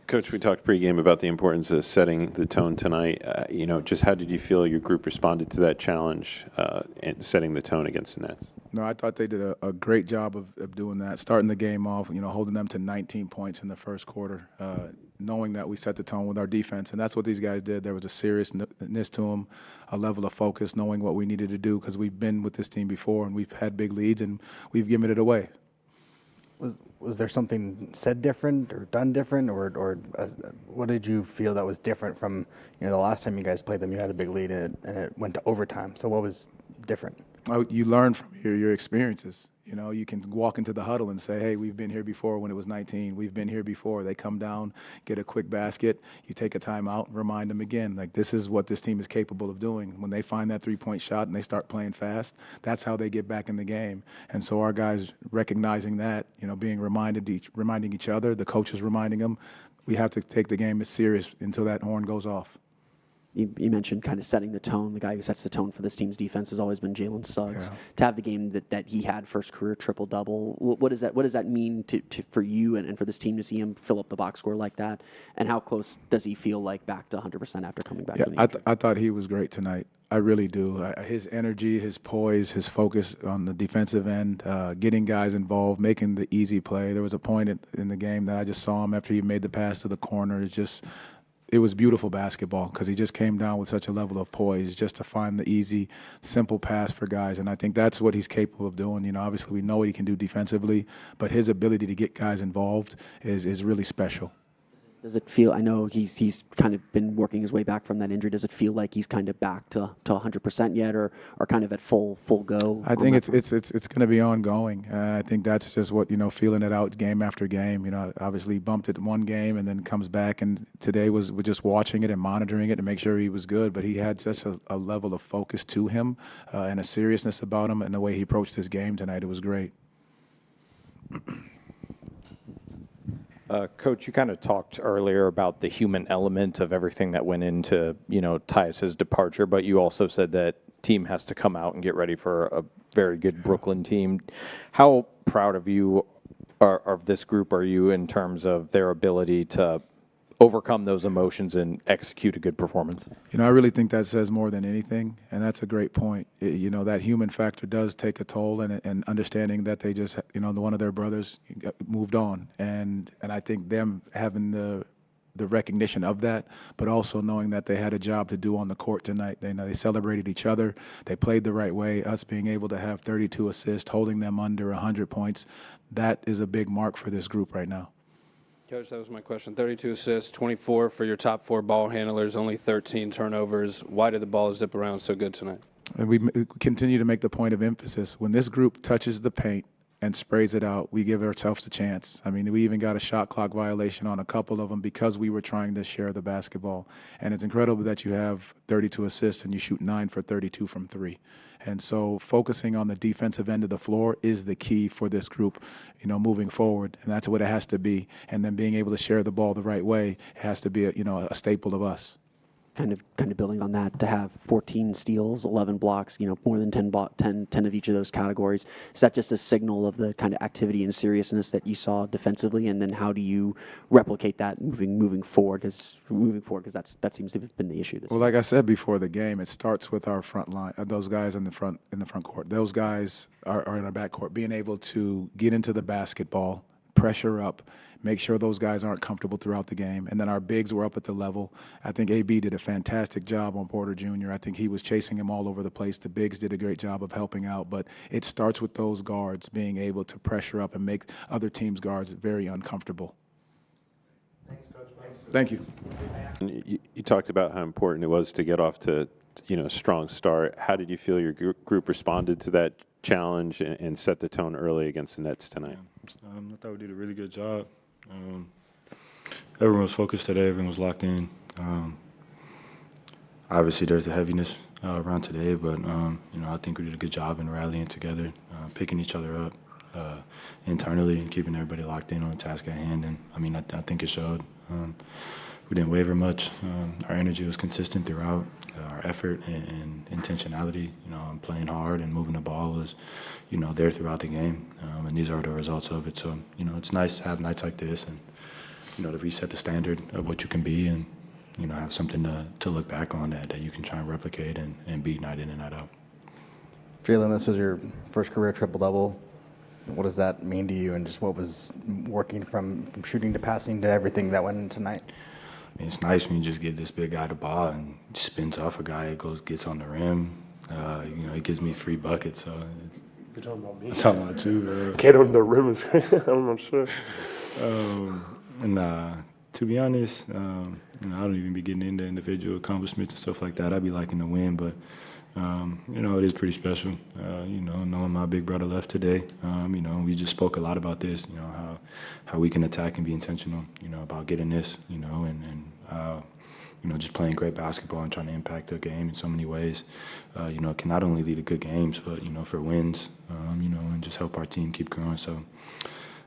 Coach, we talked pregame about the importance of setting the tone tonight. Just how did you feel your group responded to that challenge and setting the tone against the Nets? No, I thought they did a great job of doing that, starting the game off, holding them to 19 points in the first quarter, knowing that we set the tone with our defense. And that's what these guys did. There was a seriousness to them, a level of focus, knowing what we needed to do because we've been with this team before and we've had big leads and we've given it away. Was there something said different or done different, or what did you feel that was different from the last time you guys played them? You had a big lead and it went to overtime. So what was different? You learn from your experiences. You can walk into the huddle and say, hey, we've been here before when it was 19. We've been here before. They come down, get a quick basket. You take a timeout, remind them again. Like, this is what this team is capable of doing. When they find that three-point shot and they start playing fast, that's how they get back in the game. And so our guys recognizing that, being reminding each other, the coaches reminding them, we have to take the game as serious until that horn goes off. You mentioned kind of setting the tone. The guy who sets the tone for this team's defense has always been Jalen Suggs. Yeah. To have the game that he had, first career triple-double, what does that mean for you and for this team to see him fill up the box score like that? And how close does he feel like back to 100% after coming back from the injury? I thought he was great tonight. I really do. His energy, his poise, his focus on the defensive end, getting guys involved, making the easy play. There was a point in the game that I just saw him after he made the pass to the corner. It was beautiful basketball because he just came down with such a level of poise just to find the easy, simple pass for guys. And I think that's what he's capable of doing. Obviously we know what he can do defensively, but his ability to get guys involved is really special. Does it feel, I know he's kind of been working his way back from that injury. Does it feel like he's kind of back to 100% yet or kind of at full go? I think it's going to be ongoing. I think that's just what, feeling it out game after game. Obviously bumped it one game and then comes back. And today we're just watching it and monitoring it to make sure he was good. But he had such a level of focus to him and a seriousness about him and the way he approached this game tonight. It was great. Coach, you kind of talked earlier about the human element of everything that went into, Tyus's departure, but you also said that team has to come out and get ready for a very good Brooklyn team. How proud of you of this group are you in terms of their ability to overcome those emotions and execute a good performance? I really think that says more than anything, and that's a great point. That human factor does take a toll, and understanding that they just, one of their brothers moved on, and I think them having the recognition of that, but also knowing that they had a job to do on the court tonight. They celebrated each other. They played the right way. Us being able to have 32 assists, holding them under 100 points, that is a big mark for this group right now. Coach, that was my question. 32 assists, 24 for your top 4 ball handlers, only 13 turnovers. Why did the ball zip around so good tonight? And we continue to make the point of emphasis. When this group touches the paint and sprays it out, we give ourselves a chance. I mean, we even got a shot clock violation on a couple of them because we were trying to share the basketball. And it's incredible that you have 32 assists and you shoot 9 for 32 from 3. And so focusing on the defensive end of the floor is the key for this group, moving forward. And that's what it has to be. And then being able to share the ball the right way, it has to be a staple of us. Kind of building on that, to have 14 steals, 11 blocks, more than 10 of each of those categories. Is that just a signal of the kind of activity and seriousness that you saw defensively? And then how do you replicate that moving forward? Because that seems to have been the issue this Well, like I said before the game, it starts with our front line, those guys in the front court. Those guys are in our back court, being able to get into the basketball, pressure up, make sure those guys aren't comfortable throughout the game. And then our bigs were up at the level. I think AB did a fantastic job on Porter Jr. I think he was chasing him all over the place. The bigs did a great job of helping out. But it starts with those guards being able to pressure up and make other teams' guards very uncomfortable. Thanks, Coach. Thank you. You talked about how important it was to get off to a strong start. How did you feel your group responded to that challenge and set the tone early against the Nets tonight? I thought we did a really good job. Everyone was focused today. Everyone was locked in. Obviously, there's a heaviness around today, but I think we did a good job in rallying together, picking each other up internally, and keeping everybody locked in on the task at hand. And I think it showed. We didn't waver much. Our energy was consistent throughout. Our effort and intentionality, playing hard and moving the ball was, there throughout the game. And these are the results of it. So, it's nice to have nights like this and to reset the standard of what you can be and, have something to look back on that you can try and replicate and beat night in and night out. Jalen, this was your first career triple-double. What does that mean to you, and just what was working from shooting to passing to everything that went into tonight? I mean, it's nice when you just give this big guy the ball and spins off a guy, it gets on the rim. It gives me free buckets, so You're talking about me. I'm talking about you. Get on the rim is I'm not sure. To be honest, I don't even be getting into individual accomplishments and stuff like that. I'd be liking to win, but it is pretty special. Knowing my big brother left today, we just spoke a lot about this. How we can attack and be intentional. About getting this. Just playing great basketball and trying to impact the game in so many ways. Can not only lead to good games, but for wins. And just help our team keep growing. So,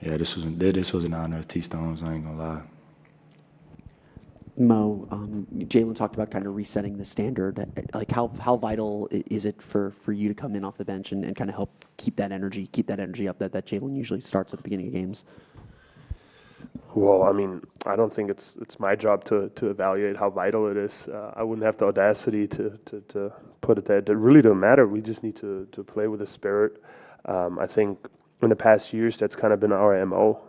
yeah, this was an honor. T-Stones, I ain't gonna lie. Mo, Jalen talked about kind of resetting the standard. Like, how vital is it for you to come in off the bench and kind of help keep that energy up that Jalen usually starts at the beginning of games? Well, I mean, I don't think it's my job to evaluate how vital it is. I wouldn't have the audacity to put it there. It really don't matter. We just need to play with the spirit. I think in the past years, that's kind of been our MO,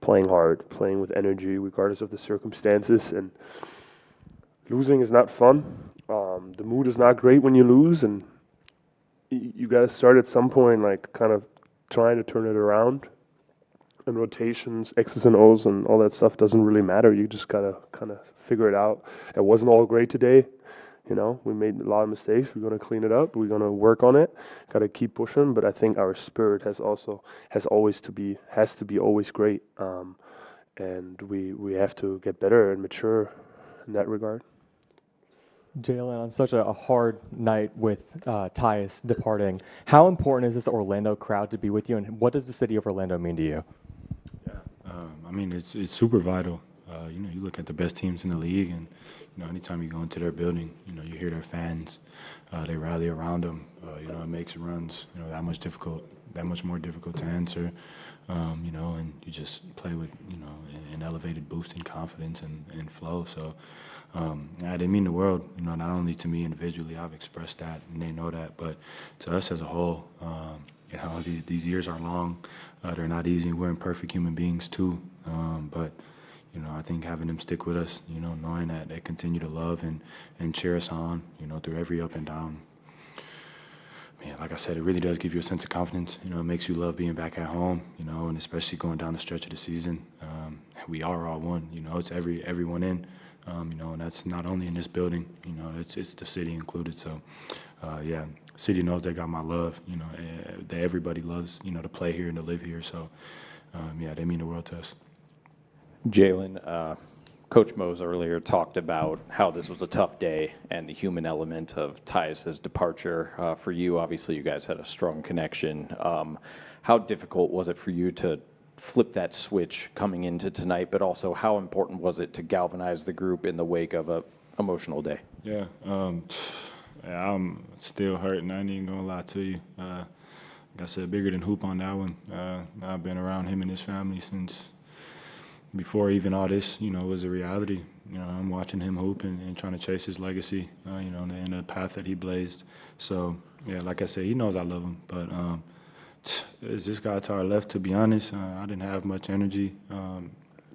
playing hard, playing with energy, regardless of the circumstances. And losing is not fun. The mood is not great when you lose, and you got to start at some point, like kind of trying to turn it around. And rotations, X's and O's, and all that stuff doesn't really matter. You just gotta kind of figure it out. It wasn't all great today. We made a lot of mistakes. We're gonna clean it up. We're gonna work on it. Got to keep pushing. But I think our spirit has to be always great. And we have to get better and mature in that regard. Jalen, on such a hard night with Tyus departing, how important is this Orlando crowd to be with you, and what does the city of Orlando mean to you? It's super vital. You look at the best teams in the league, and anytime you go into their building, you hear their fans. They rally around them. It makes runs that much more difficult to answer. And you just play with an elevated boost in confidence and flow. So they mean the world. Not only to me individually, I've expressed that, and they know that, but to us as a whole. These years are long. They're not easy. We're imperfect human beings too. But I think having them stick with us, knowing that they continue to love and cheer us on, through every up and down. Man, like I said, it really does give you a sense of confidence. It makes you love being back at home, and especially going down the stretch of the season. We are all one, it's everyone in, and that's not only in this building, it's the city included. So, city knows they got my love, that everybody loves, to play here and to live here. So, they mean the world to us. Jalen, Coach Mose earlier talked about how this was a tough day and the human element of Tyus' departure. For you, obviously, you guys had a strong connection. How difficult was it for you to flip that switch coming into tonight, but also how important was it to galvanize the group in the wake of a emotional day? Yeah, I'm still hurting. I ain't even gonna lie to you. Like I said, bigger than hoop on that one. I've been around him and his family since before even all this, was a reality. I'm watching him hoop and trying to chase his legacy, in the path that he blazed. So, yeah, like I said, he knows I love him. But it's this guy to our left, to be honest. I didn't have much energy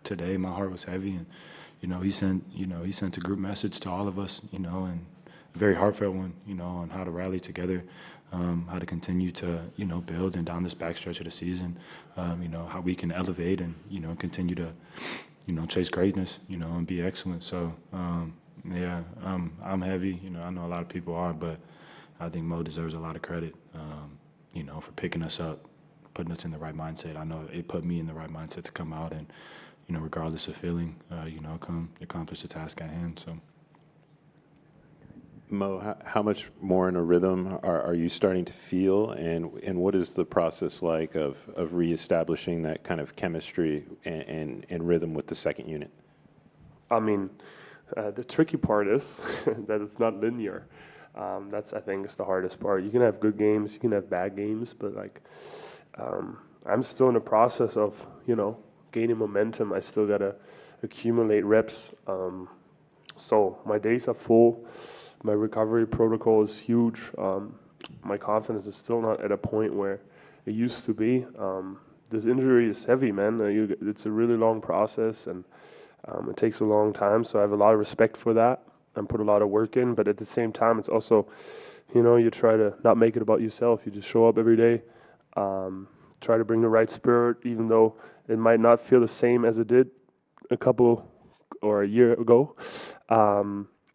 today. My heart was heavy. And, he sent a group message to all of us, and a very heartfelt one, on how to rally together, how to continue to, build and down this backstretch of the season, how we can elevate and, continue to, chase greatness, and be excellent. So, I'm heavy. I know a lot of people are, but I think Mo deserves a lot of credit, for picking us up, putting us in the right mindset. I know it put me in the right mindset to come out and, regardless of feeling, come accomplish the task at hand. So. Mo, how much more in a rhythm are you starting to feel, and what is the process like of reestablishing that kind of chemistry and rhythm with the second unit? I mean, the tricky part is that it's not linear. That's, I think, is the hardest part. You can have good games, you can have bad games, but I'm still in the process of, gaining momentum. I still got to accumulate reps. So my days are full. My recovery protocol is huge. My confidence is still not at a point where it used to be. This injury is heavy, man. It's a really long process, and it takes a long time. So I have a lot of respect for that and put a lot of work in. But at the same time, it's also, you try to not make it about yourself. You just show up every day, try to bring the right spirit, even though it might not feel the same as it did a year ago.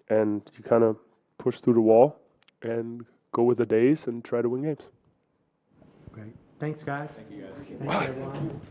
And you kind of push through the wall and go with the days and try to win games. Great. Thanks, guys. Thank you, guys. Thank you, everyone.